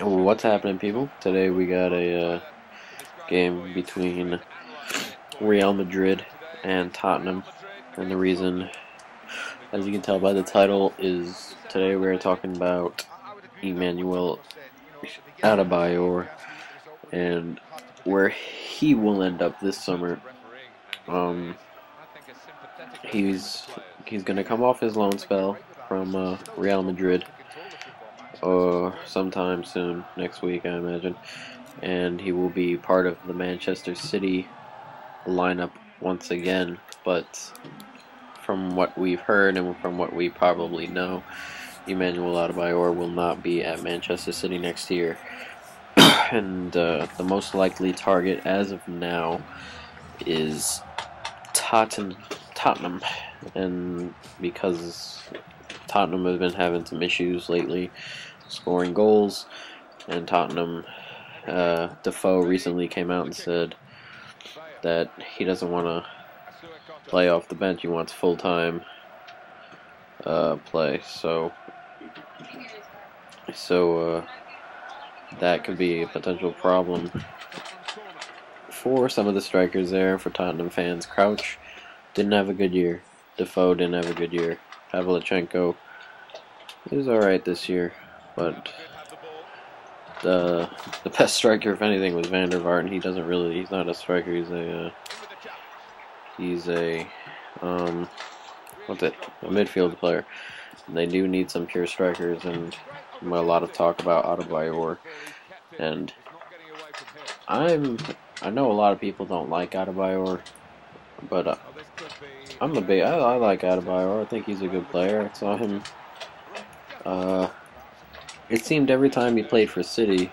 What's happening, people? Today we got a game between Real Madrid and Tottenham, and the reason, as you can tell by the title, is today we're talking about Emanuel Adebayor and where he will end up this summer. Um, he's he's gonna come off his loan spell from Real Madrid sometime soon, next week, I imagine, and he will be part of the Manchester City lineup once again. But from what we've heard and from what we probably know, Emanuel Adebayor will not be at Manchester City next year. And the most likely target as of now is Tottenham, and because Tottenham has been having some issues lately scoring goals, and Tottenham, Defoe recently came out and said that he doesn't want to play off the bench. He wants full-time play. So that could be a potential problem for some of the strikers there. For Tottenham fans, Crouch didn't have a good year. Defoe didn't have a good year. Pavlyuchenko, he was alright this year, but the best striker, if anything, was Vaart, and he's not a striker. He's a a midfield player. And they do need some pure strikers, and a lot of talk about Adebayor. And I know a lot of people don't like Adebayor, but I like Adebayor. I think he's a good player. I saw him. It seemed every time he played for City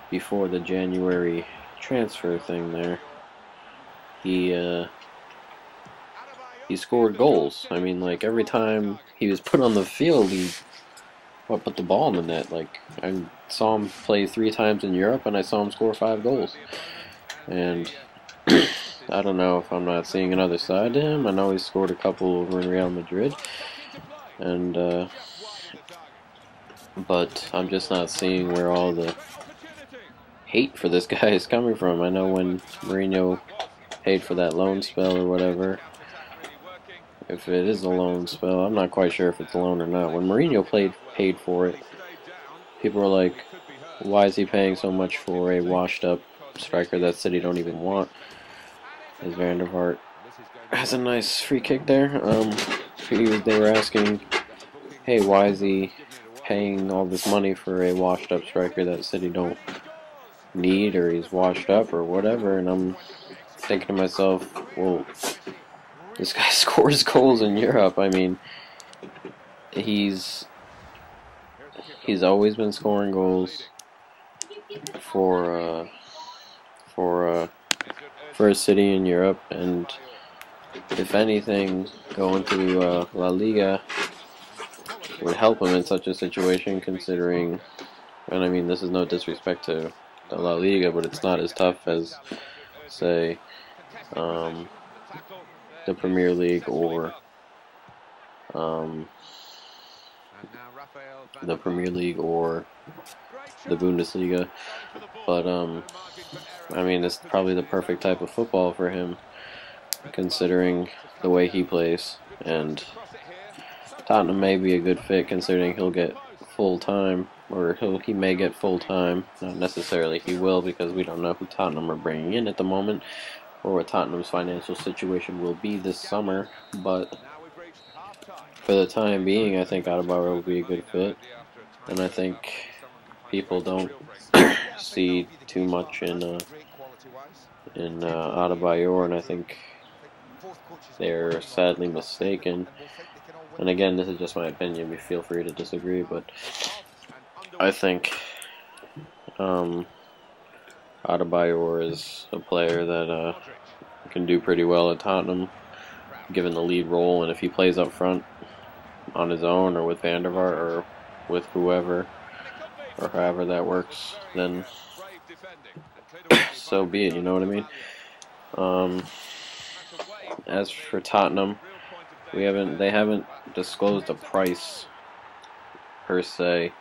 before the January transfer thing there, he scored goals. I mean, like, every time he was put on the field, he put the ball in the net. Like, I saw him play 3 times in Europe, and I saw him score 5 goals. And I don't know if I'm not seeing another side to him. I know he scored a couple over in Real Madrid, and but I'm just not seeing where all the hate for this guy is coming from. I know when Mourinho paid for that loan spell or whatever, if it is a loan spell, I'm not quite sure if it's a loan or not. When Mourinho paid for it, people were like, why is he paying so much for a washed-up striker that City don't even want? As Vaart has a nice free kick there. They were asking, hey, why is he paying all this money for a washed-up striker that City don't need, or he's washed up or whatever? And I'm thinking to myself, well, this guy scores goals in Europe. I mean, he's always been scoring goals for a city in Europe, and if anything, going to La Liga would help him in such a situation, considering, and I mean, this is no disrespect to the La Liga, but it's not as tough as, say, the Premier League or the Bundesliga. But I mean, it's probably the perfect type of football for him, considering the way he plays. And Tottenham may be a good fit, considering he'll get full time, or he may get full time. Not necessarily he will, because we don't know who Tottenham are bringing in at the moment, or what Tottenham's financial situation will be this summer. But for the time being, I think Adebayor will be a good fit, and I think people don't see too much in Adebayor, and I think they're sadly mistaken. And again, this is just my opinion. Feel free to disagree, but I think Adebayor is a player that can do pretty well at Tottenham, given the lead role, and if he plays up front on his own, or with Vaart, or with whoever, or however that works, then so be it, you know what I mean? As for Tottenham, they haven't disclosed a price per se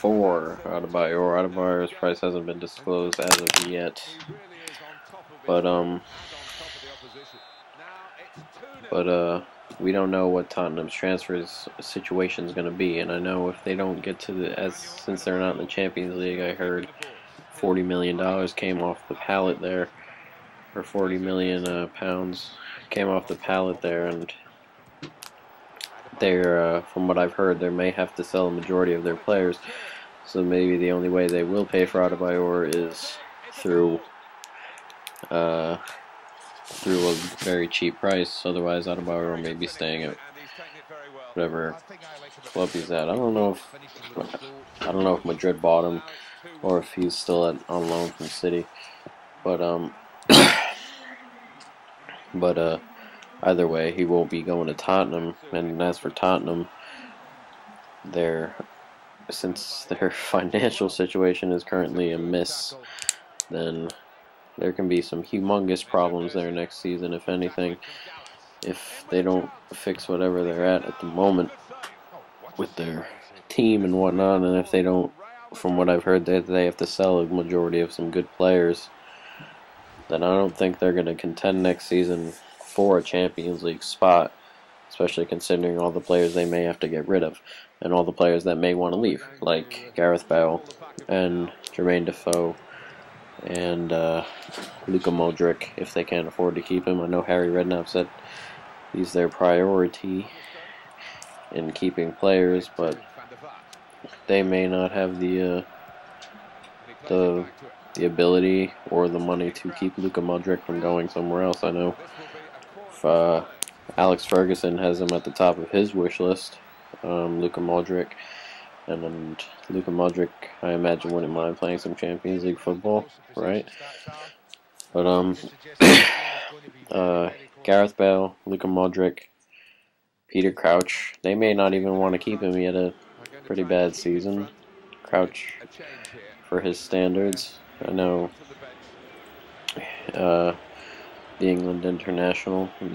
for Adebayor. Adebayor's price hasn't been disclosed as of yet, but we don't know what Tottenham's transfers situation is going to be, and I know if they don't get to since they're not in the Champions League, I heard $40 million came off the pallet there, or 40 million pounds came off the pallet there, and they're, from what I've heard, they may have to sell a majority of their players. So maybe the only way they will pay for Adebayor is through a very cheap price. Otherwise, Adebayor may be staying at whatever club he's at. I don't know if Madrid bought him or if he's still on loan from City. But either way, he won't be going to Tottenham. And as for Tottenham, since their financial situation is currently a miss, then there can be some humongous problems there next season, if anything, if they don't fix whatever they're at the moment with their team and whatnot, and if they don't, from what I've heard, they have to sell a majority of some good players, then I don't think they're going to contend next season for a Champions League spot, especially considering all the players they may have to get rid of, and all the players that may want to leave, like Gareth Bale and Jermaine Defoe and Luka Modric, if they can't afford to keep him. I know Harry Redknapp said he's their priority in keeping players, but they may not have the ability or the money to keep Luka Modric from going somewhere else. I know if, Alex Ferguson has him at the top of his wish list, Luka Modric, and Luka Modric, I imagine, wouldn't mind playing some Champions League football, right? But Gareth Bale, Luka Modric, Peter Crouch, they may not even want to keep him. He had a pretty bad season, Crouch, for his standards. I know the England international, but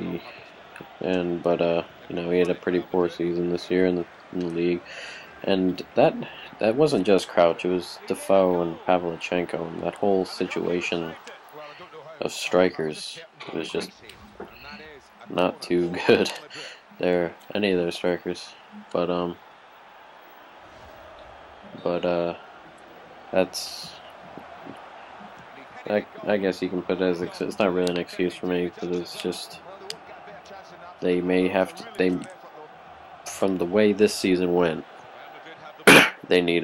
you know, he had a pretty poor season this year in the league, and that wasn't just Crouch. It was Defoe and Pavlyuchenko, and that whole situation of strikers was just not too good. Any of their strikers, but that's, I guess you can put it as, it's not really an excuse for me, because it's just they may have to, from the way this season went, they need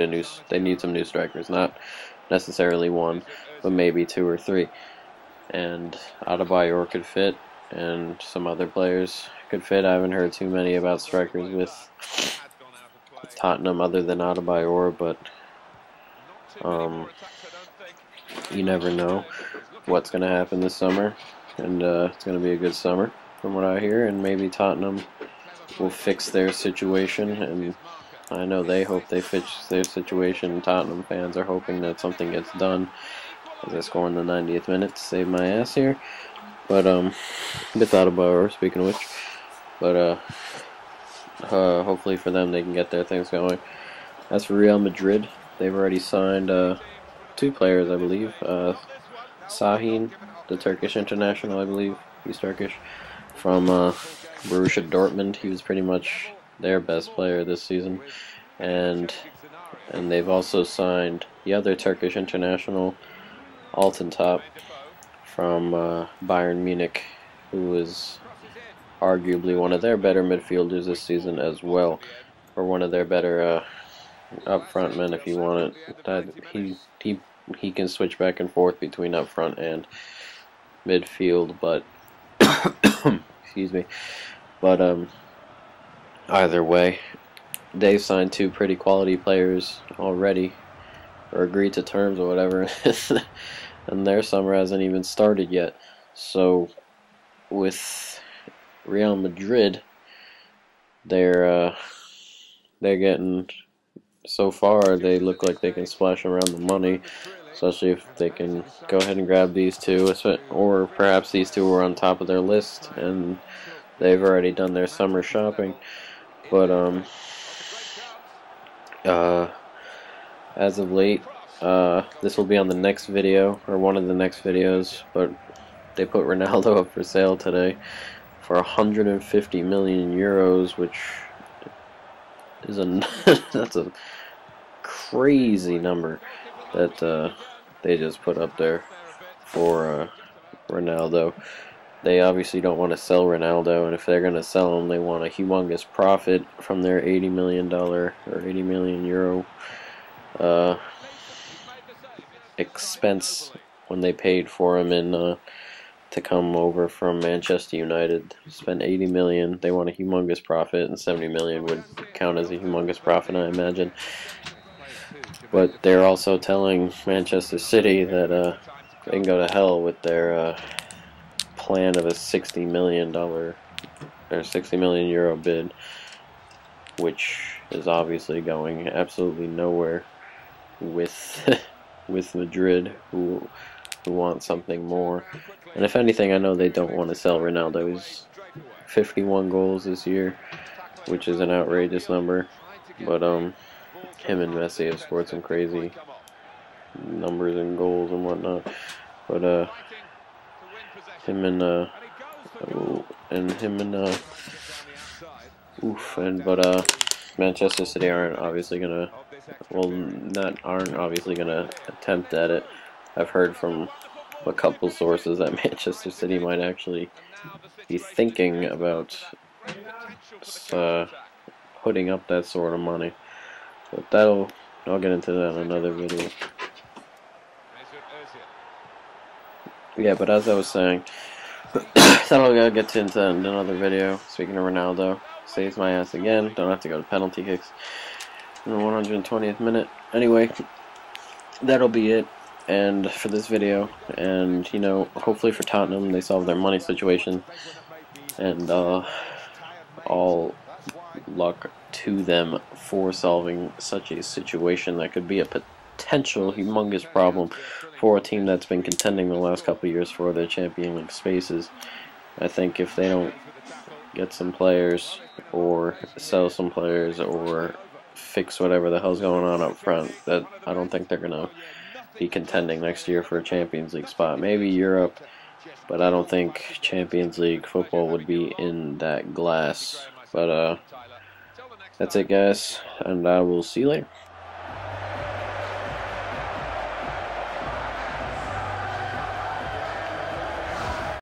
some new strikers, not necessarily one, but maybe two or three, and Adebayor could fit, and some other players could fit. I haven't heard too many about strikers with Tottenham other than Adebayor, but you never know what's going to happen this summer, and it's going to be a good summer from what I hear, and maybe Tottenham will fix their situation, and I know they hope they fix their situation. Tottenham fans are hoping that something gets done, as I score in the 90th minute to save my ass here. But with Adebayor, speaking of which, but hopefully for them they can get their things going. As for Real Madrid, they've already signed two players, I believe. Sahin, the Turkish international, I believe he's Turkish, from Borussia Dortmund. He was pretty much their best player this season, and they've also signed the other Turkish international, Altintop, from Bayern Munich, who is arguably one of their better midfielders this season as well, or one of their better up front men, if you want it. He can switch back and forth between up front and midfield, but excuse me. But either way, they've signed two pretty quality players already, or agreed to terms or whatever, and their summer hasn't even started yet. So with Real Madrid, they're getting, so far they look like they can splash around the money, especially if they can go ahead and grab these two, or perhaps these two were on top of their list and they've already done their summer shopping. But as of late. This will be on the next video, or one of the next videos, but they put Ronaldo up for sale today for 150 million euros, which is a that's a crazy number that they just put up there for Ronaldo. They obviously don't want to sell Ronaldo, and if they're going to sell him, they want a humongous profit from their $80 million or 80 million euro expense when they paid for him to come over from Manchester United. Spent 80 million. They want a humongous profit, and 70 million would count as a humongous profit, I imagine. But they're also telling Manchester City that they can go to hell with their plan of a $60 million or 60 million euro bid, which is obviously going absolutely nowhere with with Madrid, who want something more. And if anything, I know they don't want to sell Ronaldo. He's 51 goals this year, which is an outrageous number. But him and Messi have scored some crazy numbers and goals and whatnot. But him and Manchester City aren't obviously gonna, aren't obviously gonna attempt at it. I've heard from a couple sources that Manchester City might actually be thinking about putting up that sort of money. But I'll get into that in another video. Yeah, but as I was saying, I'll get into that in another video. Speaking of Ronaldo, saves my ass again. Don't have to go to penalty kicks in the 120th minute. Anyway, that'll be it. And for this video, and you know, hopefully for Tottenham, they solve their money situation, and all luck to them for solving such a situation that could be a potential humongous problem for a team that's been contending the last couple of years for their Champions League spaces. I think if they don't get some players, or sell some players, or fix whatever the hell's going on up front, that I don't think they're gonna be contending next year for a Champions League spot. Maybe Europe, but I don't think Champions League football would be in that glass. But that's it, guys, and I will see you later.